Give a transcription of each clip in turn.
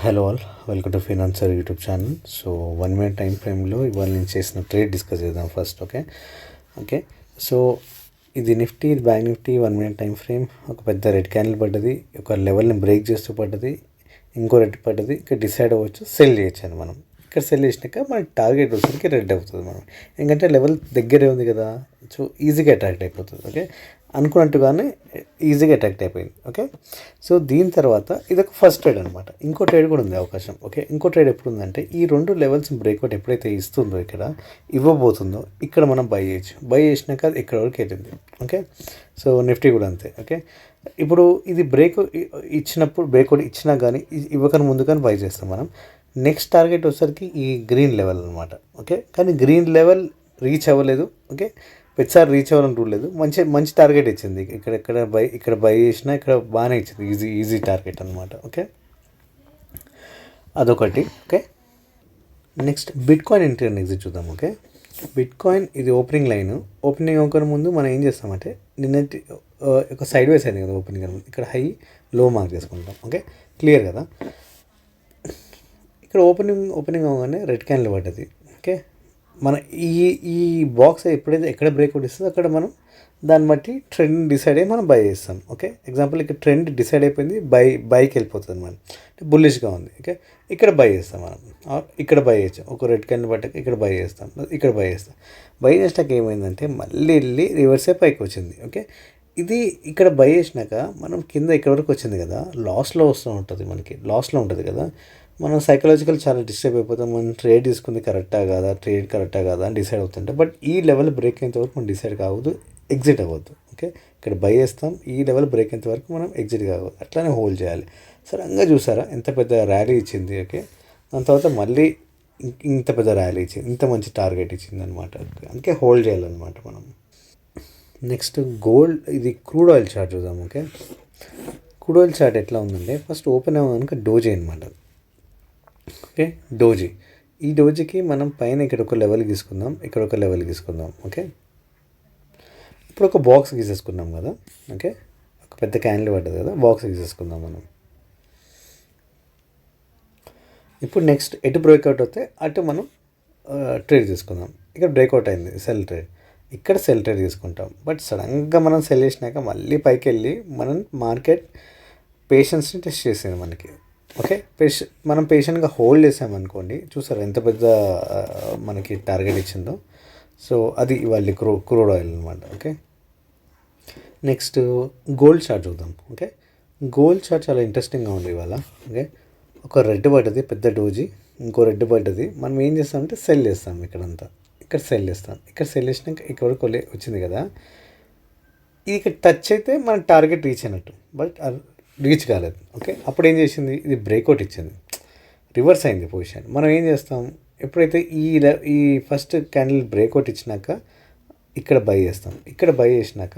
Hello all, welcome to financer YouTube channel. So 1 minute time ఫ్రేమ్లో ఇవాళ నేను చేసిన ట్రేడ్ డిస్కస్ చేద్దాం ఫస్ట్. ఓకే. సో ఇది నిఫ్టీ, ఇది bank Nifty 1 minute time frame. ఒక పెద్ద రెడ్ క్యాండిల్ పడ్డది, ఒక లెవెల్ని బ్రేక్ చేస్తూ పడ్డది, ఇంకో రెడ్ పడ్డది. ఇక్కడ డిసైడ్ అవ్వచ్చు, సెల్ చేయొచ్చు అని మనం. ఇక్కడ సెల్ చేసినాక మన టార్గెట్ వచ్చేసరికి రెడ్ అవుతుంది మనం, ఎందుకంటే లెవెల్ దగ్గరే ఉంది కదా. సో ఈజీగా అట్రాక్ట్ అయిపోతుంది. ఓకే, అనుకున్నట్టుగానే ఈజీగా అట్రాక్ట్ అయిపోయింది. ఓకే, సో దీని తర్వాత ఇదొక ఫస్ట్ ట్రేడ్ అనమాట. ఇంకో ట్రేడ్ కూడా ఉంది అవకాశం. ఓకే, ఇంకో ట్రేడ్ ఎప్పుడు ఉందంటే ఈ రెండు లెవెల్స్ బ్రేక్అవుట్ ఎప్పుడైతే ఇస్తుందో, ఇక్కడ ఇవ్వబోతుందో, ఇక్కడ మనం బై చేయొచ్చు. బై చేసినాక అది ఇక్కడ వరకు వెళ్ళింది. ఓకే, సో నిఫ్టీ కూడా అంతే. ఓకే, ఇప్పుడు ఇది బ్రేక్ ఇచ్చినప్పుడు, బ్రేక్అవుట్ ఇచ్చినా కానీ ఇవ్వకని ముందు కానీ బై చేస్తాం మనం. నెక్స్ట్ టార్గెట్ వచ్చేసరికి ఈ గ్రీన్ లెవెల్ అనమాట. ఓకే, కానీ గ్రీన్ లెవెల్ రీచ్ అవ్వలేదు. ఓకే, ప్రతిసారి రీచ్ అవ్వాలని రూల్ లేదు. మంచి టార్గెట్ ఇచ్చింది. ఇక్కడ బై చేసినా ఇక్కడ బాగానే ఇచ్చింది. ఈజీ టార్గెట్ అనమాట. ఓకే, అదొకటి. Okay, next bit coin entry and exit చూద్దాం. ఓకే, బిట్ కాయిన్ ఇది ఓపెనింగ్ లైన్. ఓపెనింగ్ అవ్వక ముందు మనం ఏం చేస్తామంటే, నిన్నటి ఒక సైడ్ వేస్ అయింది కదా ఓపెనింగ్ అని, ఇక్కడ హై లో మార్క్ చేసుకుంటాం. ఓకే, క్లియర్ కదా. ఇక్కడ ఓపెనింగ్ అవ్వగానే రెడ్ క్యాండిల్ పడ్డది. ఓకే, మన ఈ బాక్స్ ఎప్పుడైతే ఎక్కడ బ్రేక్అవుట్ ఇస్తుందో అక్కడ మనం దాన్ని బట్టి ట్రెండ్ డిసైడ్ అయ్యి మనం బై చేస్తాం. ఓకే, ఎగ్జాంపుల్ ఇక్కడ ట్రెండ్ డిసైడ్ అయిపోయింది, బైకి వెళ్ళిపోతుంది అనమాట, అంటే బుల్లిష్గా ఉంది. ఓకే, ఇక్కడ బై చేస్తాం మనం, ఇక్కడ బై చేస్తాం. ఒక రెడ్ క్యాండిల్ పట్టాక ఇక్కడ బై చేస్తాం, ఇక్కడ బై చేస్తాం. బై చేసినాక ఏమైందంటే మళ్ళీ వెళ్ళి రివర్సే పైకి వచ్చింది. ఓకే, ఇది ఇక్కడ బై చేసినాక మనం కింద ఇక్కడ వరకు వచ్చింది కదా, లాస్లో వస్తూ ఉంటుంది, మనకి లాస్లో ఉంటుంది కదా. మనం సైకలాజికల్ చాలా డిస్టర్బ్ అయిపోతాం. మనం ట్రేడ్ తీసుకుంది కరెక్టా కాదా, ట్రేడ్ కరెక్టా కాదా అని డిసైడ్ అవుతుంటే, బట్ ఈ లెవెల్ బ్రేక్ అయ్యేంత వరకు మనం డిసైడ్ కావద్దు, ఎగ్జిట్ అవ్వద్దు. ఓకే, ఇక్కడ బై చేస్తాం, ఈ లెవెల్ బ్రేక్ అయ్యేంత వరకు మనం ఎగ్జిట్ కావద్దు, అట్లానే హోల్డ్ చేయాలి. సడన్గా చూసారా ఎంత పెద్ద ర్యాలీ ఇచ్చింది. ఓకే, దాని తర్వాత మళ్ళీ ఇంత పెద్ద ర్యాలీ ఇచ్చింది, ఇంత మంచి టార్గెట్ ఇచ్చింది అనమాట. అందుకే హోల్డ్ చేయాలన్నమాట మనం. నెక్స్ట్ గోల్డ్, ఇది క్రూడ్ ఆయిల్ చార్ట్ చూద్దాం. ఓకే, క్రూడ్ ఆయిల్ చార్ట్ ఎట్లా ఉందంటే, ఫస్ట్ ఓపెన్ అవ్వడానికి డోజీ అనమాట. ఓకే, డోజీ, ఈ డోజీకి మనం పైన ఇక్కడ ఒక లెవెల్ గీసుకుందాం, ఇక్కడ ఒక లెవెల్ గీసుకుందాం. ఓకే, ఇప్పుడు ఒక బాక్స్ గీసేసుకున్నాం కదా. ఓకే, ఒక పెద్ద క్యాండిల్ పడ్డది కదా, బాక్స్ గీసేసుకుందాం మనం. ఇప్పుడు నెక్స్ట్ ఎటు బ్రేక్అవుట్ అవుతే అటు మనం ట్రేడ్ తీసుకుందాం. ఇక్కడ బ్రేక్అవుట్ అయింది, సెల్ ట్రేడ్, ఇక్కడ సెల్ ట్రేడ్ తీసుకుంటాం. బట్ సడన్గా మనం సెల్ చేసినాక మళ్ళీ పైకి వెళ్ళి మనం మార్కెట్ పేషెన్స్ని టెస్ట్ చేసింది మనకి. ఓకే, మనం పేషెంట్గా హోల్డ్ చేసామనుకోండి, చూసారు ఎంత పెద్ద మనకి టార్గెట్ ఇచ్చిందో. సో అది ఇవాళ క్రూడ్ ఆయిల్ అనమాట. ఓకే, నెక్స్ట్ గోల్డ్ చార్ట్ చూద్దాం. ఓకే, గోల్డ్ చార్ట్ చాలా ఇంట్రెస్టింగ్గా ఉంది ఇవాళ. ఓకే, ఒక రెడ్ పడ్డది పెద్ద డోజీ, ఇంకో రెడ్ పడ్డది. మనం ఏం చేస్తామంటే సెల్ చేస్తాం, ఇక్కడంతా ఇక్కడ సెల్ చేస్తాం. ఇక్కడ సెల్ చేసినాక ఇక్కడ వరకు వచ్చింది కదా, ఇది ఇక్కడ టచ్ అయితే మన టార్గెట్ రీచ్ అయినట్టు, బట్ రీచ్ కాలేదు. ఓకే, అప్పుడు ఏం చేసింది, ఇది బ్రేక్అవుట్ ఇచ్చింది, రివర్స్ అయింది పొజిషన్. మనం ఏం చేస్తాం, ఎప్పుడైతే ఈ ఫస్ట్ క్యాండిల్ బ్రేక్అవుట్ ఇచ్చినాక ఇక్కడ బై చేస్తాం. ఇక్కడ బై చేసినాక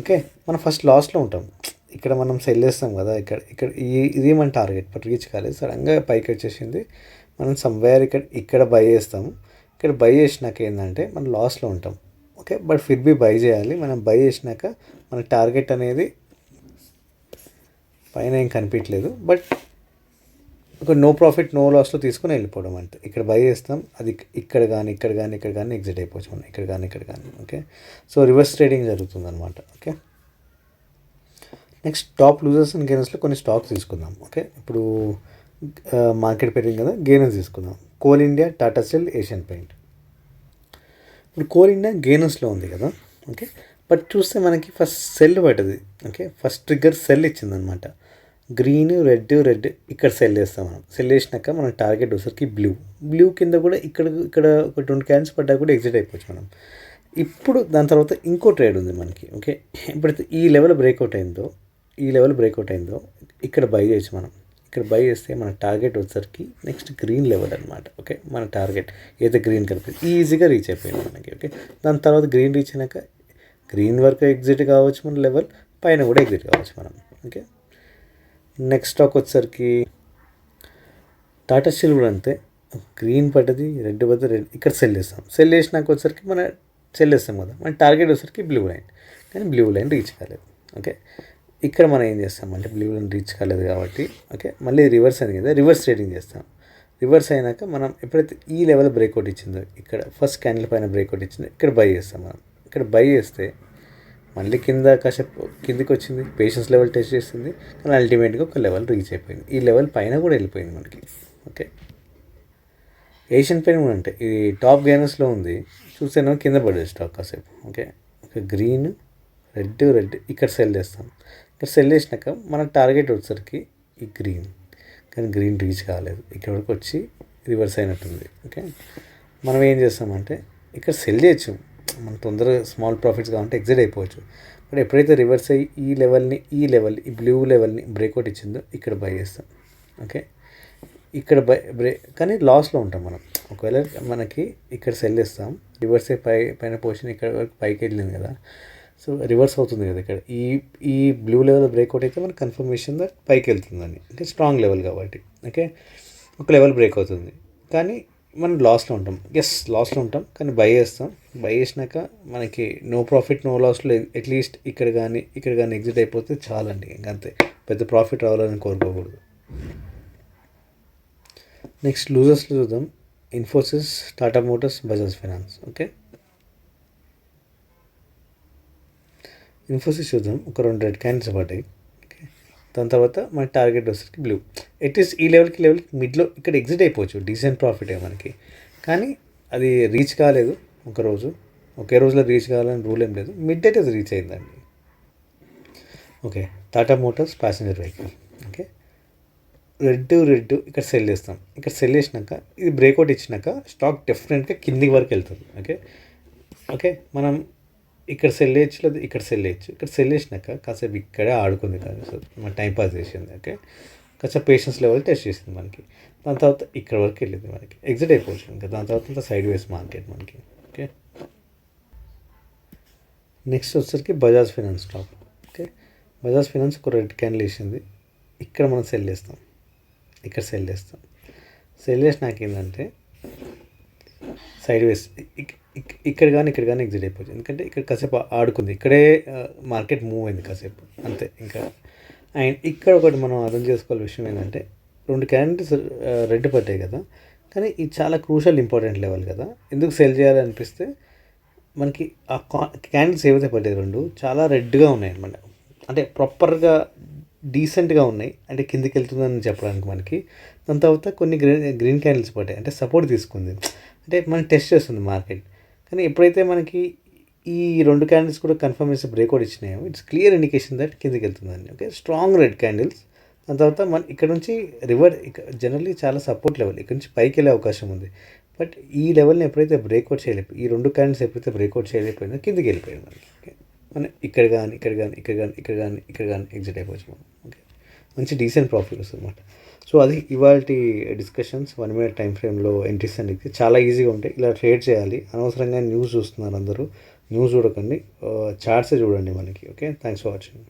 ఓకే, మనం ఫస్ట్ లాస్లో ఉంటాం. ఇక్కడ మనం సెల్ చేస్తాం కదా, ఇక్కడ ఇది మన టార్గెట్, బట్ రీచ్ కాలేదు. సడన్గా పైకి వచ్చేసింది, మనం సమ్వేర్ ఇక్కడ బై చేస్తాము. ఇక్కడ బై చేసినాక ఏంటంటే మనం లాస్లో ఉంటాం. Okay, but Phir B by చేయాలి. మనం బై చేసినాక మన టార్గెట్ అనేది పైన ఏం కనిపించలేదు, బట్ ఒక నో ప్రాఫిట్ నో లాస్లో తీసుకుని వెళ్ళిపోవడం అంటే. ఇక్కడ బై చేస్తాం, అది ఇక్కడ కానీ ఎగ్జిట్ అయిపోవచ్చు మనం, ఇక్కడ కానీ. ఓకే, సో రివర్స్ ట్రేడింగ్ జరుగుతుంది అనమాట. Okay, next top losers and గెయినర్స్లో కొన్ని స్టాక్స్ తీసుకుందాం. ఓకే, ఇప్పుడు మార్కెట్ పెరిగింది కదా, గెయినర్స్ తీసుకుందాం. Coal India, Tata steel, Asian paint. ఇప్పుడు కోల్ ఇండియా గెయినర్స్లో ఉంది కదా. ఓకే, బట్ చూస్తే మనకి ఫస్ట్ సెల్ పడ్డది. ఓకే, ఫస్ట్ ట్రిగ్గర్ సెల్ ఇచ్చిందనమాట. గ్రీన్ రెడ్ ఇక్కడ సెల్ చేస్తాం మనం. సెల్ చేసినాక మన టార్గెట్ వచ్చేసరికి బ్లూ కింద కూడా ఇక్కడ ఒక 2 క్యాండిల్స్ పడ్డా కూడా ఎగ్జిట్ అయిపోవచ్చు మనం. ఇప్పుడు దాని తర్వాత ఇంకో ట్రేడ్ ఉంది మనకి. ఓకే, ఇప్పుడైతే ఈ లెవెల్ బ్రేక్అవుట్ అయిందో, ఇక్కడ బై చేయొచ్చు మనం. ఇక్కడ బై చేస్తే మన టార్గెట్ వచ్చేసరికి నెక్స్ట్ గ్రీన్ లెవెల్ అనమాట. ఓకే, మన టార్గెట్ ఏదైతే గ్రీన్ కనిపిస్తుంది ఈజీగా రీచ్ అయిపోయింది మనకి. ఓకే, దాని తర్వాత గ్రీన్ రీచ్ అయినాక గ్రీన్ వరకు ఎగ్జిట్ కావచ్చు మన లెవెల్, పైన కూడా ఎగ్జిట్ కావచ్చు మనం. ఓకే, నెక్స్ట్ స్టాక్ వచ్చేసరికి టాటా స్టీల్ కూడా అంతే. గ్రీన్ పడ్డది, రెడ్ ఇక్కడ సెల్ చేస్తాం. సెల్ చేసినాక వచ్చేసరికి సెల్ చేస్తాం కదా, మన టార్గెట్ వచ్చేసరికి బ్లూ లైన్, కానీ బ్లూ లైన్ రీచ్ కాలేదు. ఓకే, ఇక్కడ మనం ఏం చేస్తామంటే బ్లూ లైన్ రీచ్ కాలేదు కాబట్టి ఓకే మళ్ళీ రివర్స్ అయింది కదా, రివర్స్ ట్రేడింగ్ చేస్తాం. రివర్స్ అయినాక మనం ఎప్పుడైతే ఈ లెవెల్ బ్రేక్అవుట్ ఇచ్చిందో, ఇక్కడ ఫస్ట్ క్యాండిల్ పైన బ్రేక్అవుట్ ఇచ్చిందో ఇక్కడ బై చేస్తాం మనం. ఇక్కడ బై చేస్తే మళ్ళీ కింద కాసేపు కిందికి వచ్చింది, పేషెన్స్ లెవెల్ టెస్ట్ చేస్తుంది, కానీ అల్టిమేట్గా ఒక లెవెల్ రీచ్ అయిపోయింది. ఈ లెవెల్ పైన కూడా వెళ్ళిపోయింది మనకి. ఓకే ఏషియన్ పెయిన్ కూడా అంటే ఇది టాప్ గైనర్స్లో ఉంది, చూస్తేనో కింద పడేది స్టాక్ కాసేపు. ఓకే ఓకే గ్రీన్ రెడ్ ఇక్కడ సెల్ చేస్తాం. ఇక్కడ సెల్ చేసినాక మన టార్గెట్ వచ్చేసరికి ఈ గ్రీన్, కానీ గ్రీన్ రీచ్ కాలేదు, ఇక్కడ వరకు వచ్చి రివర్స్ అయినట్టుంది. ఓకే మనం ఏం చేస్తామంటే ఇక్కడ సెల్ చేయొచ్చు, మనం తొందరగా స్మాల్ ప్రాఫిట్స్ కావాలంటే ఎగ్జిట్ అయిపోవచ్చు. బట్ ఎప్పుడైతే రివర్స్ అయ్యి ఈ లెవెల్ ఈ బ్లూ లెవెల్ని బ్రేక్అవుట్ ఇచ్చిందో ఇక్కడ బై చేస్తాం. ఓకే ఇక్కడ కానీ లాస్లో ఉంటాం మనం. ఒకవేళ మనకి ఇక్కడ సెల్ ఇస్తాం, రివర్స్ అయ్యి పైన పొజిషన్ ఇక్కడ వరకు పైకి వెళ్ళింది కదా, సో రివర్స్ అవుతుంది కదా ఇక్కడ ఈ బ్లూ లెవెల్ బ్రేక్అవుట్ అయితే మనకు కన్ఫర్మేషన్ దట్ పైకి వెళ్తుందని, అంటే స్ట్రాంగ్ లెవెల్ కాబట్టి. ఓకే ఒక లెవెల్ బ్రేక్ అవుతుంది కానీ మనం లాస్లో ఉంటాం. లాస్లో ఉంటాం కానీ బై చేస్తాం. బై చేసినాక మనకి నో ప్రాఫిట్ నో లాస్లో అట్లీస్ట్ ఇక్కడ కానీ ఎగ్జిట్ అయిపోతే చాలండి, ఇంకంతే. పెద్ద ప్రాఫిట్ రావాలని కోరుకోకూడదు. నెక్స్ట్ లూజర్స్లో చూద్దాం. Infosys, Tata Motors, Bajaj finance. Okay Infosys చూద్దాం. ఒక 2 రెడ్ క్యాండిల్స్ పడ్డాయి. ఓకే దాని తర్వాత మన టార్గెట్ వచ్చేసరికి బ్లూ. అట్లీస్ట్ ఈ లెవెల్కి మిడ్లో ఇక్కడ ఎగ్జిట్ అయిపోవచ్చు, డీసెంట్ ప్రాఫిటే మనకి. కానీ అది రీచ్ కాలేదు ఒకే రోజులో రీచ్ కావాలని రూల్ ఏం లేదు. మిడ్ అయితే అది రీచ్ అయిందండి. Okay Tata Motors passenger vehicle. Okay red ఇక్కడ సెల్ చేస్తాం. ఇక్కడ సెల్ చేసినాక ఇది బ్రేక్అవుట్ ఇచ్చినాక స్టాక్ డెఫినెట్గా కింది వరకు వెళ్తుంది. ఓకే మనం ఇక్కడ సెల్ చేయొచ్చు, లేదా ఇక్కడ సెల్ చేయొచ్చు. ఇక్కడ సెల్ చేసినాక కాసేపు ఇక్కడే ఆడుకుంది కానీ సో మన టైం పాస్ చేసింది. ఓకే కాసేపు పేషెన్స్ లెవెల్ టెస్ట్ చేసింది మనకి. దాని తర్వాత ఇక్కడ వరకు వెళ్ళింది మనకి, ఎగ్జిట్ అయిపోవచ్చు. ఇంకా దాని తర్వాత సైడ్ వేస్ మార్కెట్ మనకి. ఓకే నెక్స్ట్ వచ్చేసరికి Bajaj finance stock. Okay Bajaj finance ఒక రెడ్ క్యాండిల్ వేసింది, ఇక్కడ మనం సెల్ చేస్తాం. ఇక్కడ సెల్ చేసినాక ఏంటంటే సైడ్ వేస్ ఇక్కడ కానీ ఎగ్జిట్ అయిపోవచ్చు. ఎందుకంటే ఇక్కడ కాసేపు ఆడుకుంది, ఇక్కడే మార్కెట్ మూవ్ అయింది కాసేపు, అంతే. ఇంకా అండ్ ఇక్కడ ఒకటి మనం అర్థం చేసుకోవాల్సిన విషయం ఏంటంటే 2 క్యాండిల్స్ రెడ్ పట్టాయి కదా, కానీ ఇది చాలా క్రూషల్ ఇంపార్టెంట్ లెవెల్ కదా. ఎందుకు సెల్ చేయాలనిపిస్తే మనకి ఆ క్యాండిల్స్ ఏవైతే పడ్డాయి 2 చాలా రెడ్గా ఉన్నాయి అన్నమాట, అంటే ప్రాపర్గా డీసెంట్గా ఉన్నాయి, అంటే కిందికి వెళ్తుందని చెప్పడానికి మనకి. దాని తర్వాత కొన్ని గ్రీన్ క్యాండిల్స్ పడ్డాయి, అంటే సపోర్ట్ తీసుకుంది, అంటే మనం టెస్ట్ చేస్తుంది మార్కెట్. కానీ ఎప్పుడైతే మనకి ఈ 2 క్యాండిల్స్ కూడా కన్ఫర్మ్ చేసి బ్రేక్అవుట్ ఇచ్చినాయో ఇట్స్ క్లియర్ ఇండికేషన్ దట్ కిందికి వెళ్తుందండి. Okay strong red candles. దాని తర్వాత మన ఇక్కడ నుంచి జనరల్లీ చాలా సపోర్ట్ లెవెల్, ఇక్కడ నుంచి పైకి వెళ్ళే అవకాశం ఉంది. బట్ ఈ లెవెల్ని ఎప్పుడైతే బ్రేక్అవుట్ చేయలేపు, ఈ 2 క్యాండిల్స్ ఎప్పుడైతే బ్రేక్అవుట్ చేయలేకపోయిందో కిందికి వెళ్ళిపోయింది మనకి. ఓకే మనం ఇక్కడ కానీ ఎగ్జిట్ అయిపోవచ్చు మనం. ఓకే మంచి డీసెంట్ ప్రాఫిట్ వస్తుంది అనమాట. సో అది ఇవాళ డిస్కషన్స్ 1 minute టైం ఫ్రేమ్లో ఎంట్రీస్ అనేది చాలా ఈజీగా ఉంటాయి. ఇలా ట్రేడ్ చేయాలి. అనవసరంగా న్యూస్ చూస్తున్నారు అందరూ, న్యూస్ చూడకండి, చార్ట్సే చూడండి మనకి. Okay thanks for watching.